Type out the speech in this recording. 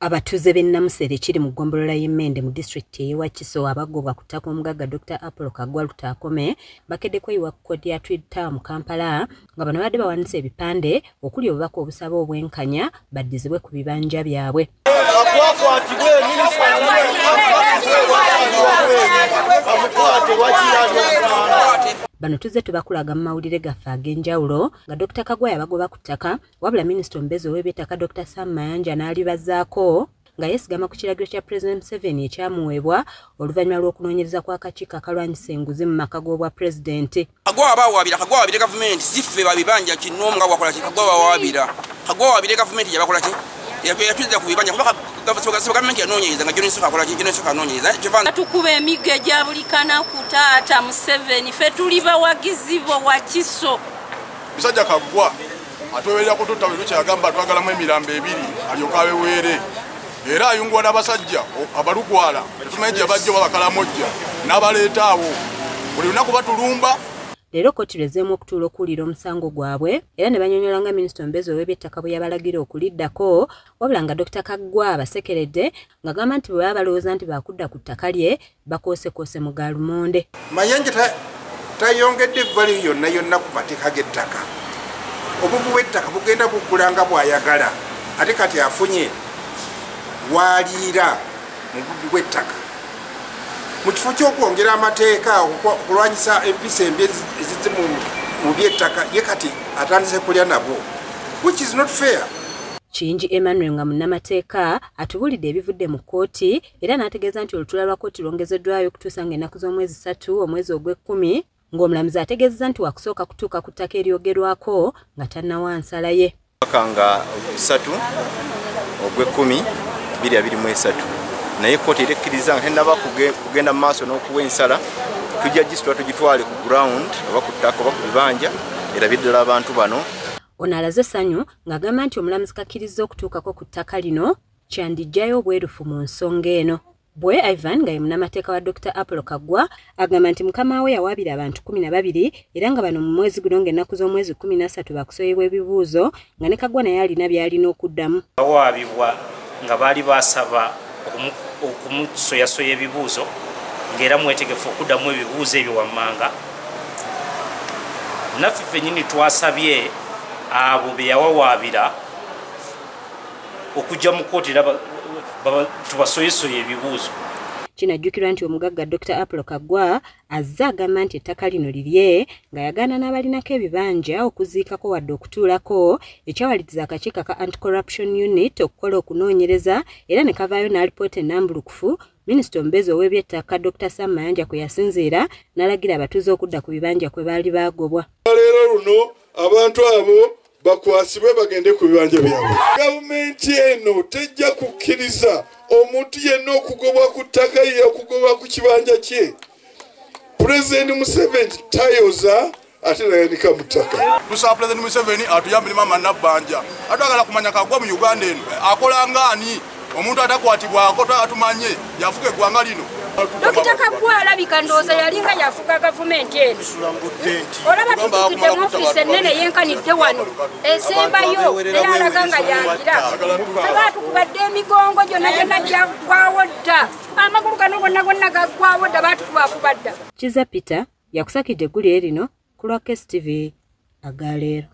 Abatuuze b'e Namusere kiri mu ggombolola y'Emmende mu disitulikiti y'e Wakiso abagobwa ku ttaka omugagga Dr. Okwekalakaasa Lutakome bakedde kweyiwa ku kkooti ya Town mu Kampala nga bano badde bawandiisa ebipande okuli obubaka obusaba obwenkanya baddizibwe ku bibanja byabwe. Bano tuzze tubakulaga mu mawulire gaffe ag'enjawulo nga Dr. Kagwa yabagoba ku ttaka wabula minisita omubeezi ow'eby'ettaka Dr. Sam Mayanja n'alibazaako nga yeesigama ku kiragiro kya President Museveni ekyamuweebwa oluvannyuma lw'okunoonyereza kw'akakiiko akalwanyisa enguzi mu maka g'obwa pulezidenti. Kagwa abawaabire gavumenti siffe babibanja kinoomu nga wakola ki Kagwa abawaabire gavumenti yabakola ki yatuzza ku bibanja kuba gavumenti yanoonyereza nga gyonisoka akola ki gyonisoka anoonyereza tukuba emiggo egya buli kanaku taata Museveni ffe tuli bawagizi bo Wakiso. Musajja Kagwa atwewerera kututta bino kyagamba twagalamu emirambo ebiri alyoka abeweere era ayungwa n'abasajja abalugwala tumanyi bajja babakalamojja n'abaleeta abo buli lunaku batulumba. Leero kkooti lwezzeemu okutuula okuwulira omusango gwabwe era ne banyonyola nga minisita omubeezi ow'eby'ettaka bwe yabalagira okuliddako wabula nga Dr. Kagwa abasekeredde nga gamba nti bwe baba balowooza nti baakudda ku ttaka lye bakoosekoose mu gaalumonde. Mayanja tayongedde valiyu yonna ku mateeka g'ettaka. Obubu bw'ettaka bugenda bukulanga bw'ayagala ate kati afunye waliira mu bubu bw'ettaka. Mu kifo ky'okwongera amateeka okulwanyisa empisa embi ezizze mu by'ettaka ye kati atandise kulya nabo, which is not fair. Kingi Emmanuel nga munnamateeka atubulidde ebivudde mu kkooti era n'ategeeza nti olutuula lwa kkooti lwongezzeddwayo okutuusa ng'ennaku z'omwezi 3 omwezi ogw'Ekkumi ng'omulamuzi ategeezezza nti wakusooka kutuuka ku ttaka eryogerwako nga tannawa nsala ye. Nga 3 ogw'Ekkumi 2023 naye kkooti erekkiriza nga tennaba kugenda mu maaso n'okuwa ensala tujja gisitula tugitwale ku ground oba ku ttaka oba ku bibanja erabye ddala abantu bano. Ono alaze essanyu ng'agamba nti omulamuzi kakkiriza okutuukako ku ttaka lino kyandijjayo obwerufu mu nsonga eno. Bwe Ivan nga ye munnamateeka wa Dr. Okwekalakaasa agamba nti mukama we yawaabira abantu 12 era nga bano mu mwezi guno ng'ennaku z'omwezi 13 bakusoyebwa ebibuuzo nga ne Kagwa naye alina by'alina okuddamu. Bawaabibwa nga baali basaba okumusoyasoya ebibuuzo ng'era mwetegefu okuddamu ebibuuzo ebyo wammanga. Naffe ffennyini twasabye abo be yawawaabira okujja mu kkooti era tubasoyesoye ebibuuzo. Kinajjukirwa nti omugagga Dr. Okwekalakaasa azze agamba nti ettaka lino lirye nga yagaana n'abalinako ebibanja okuziikako wadde okutuulako ekyawaliriza akakiiko ka Anti-Corruption Unit okukola okunoonyereza era ne kavaayo n'alipoota ennambulukufu minisita omubeezi ow'eby'ettaka Dr. Sam Mayanja kwe yasinziira n'alagira abatuuze okudda ku bibanja kwe baali baagobwa. Leero luno abantu abo bakwasibwe bagende ku bibanja byabwe. Gavumenti eno tejja kukkiriza omuntu yenna okugobwa ku ttaka ye okugobwa ku kibanja kye. President Museveni tayoza ate nayanika mu ttaka. Tusaba President Museveni atuyambire mama nabbanja atwagala kumanya Kagwa mu Uganda eno akola ng'ani omuntu atakwatibwako atumanye yafuka eggwanga lino. Dr. Kagwa alabika ndowooza yalinga yafuka gavumenti eno. Olaba tutuukidde mu ofiisi ennene yenkanidde wano esembayo naye alaga nga yangira. Ffe baatukubadde emigongo gyonna gyagwawo dda. Amagulu gano gonna gaggwawo dda baatukubaakuba dda. Kiza Peter yakusakidde eggulire lino ku lwa KSTV agaleero.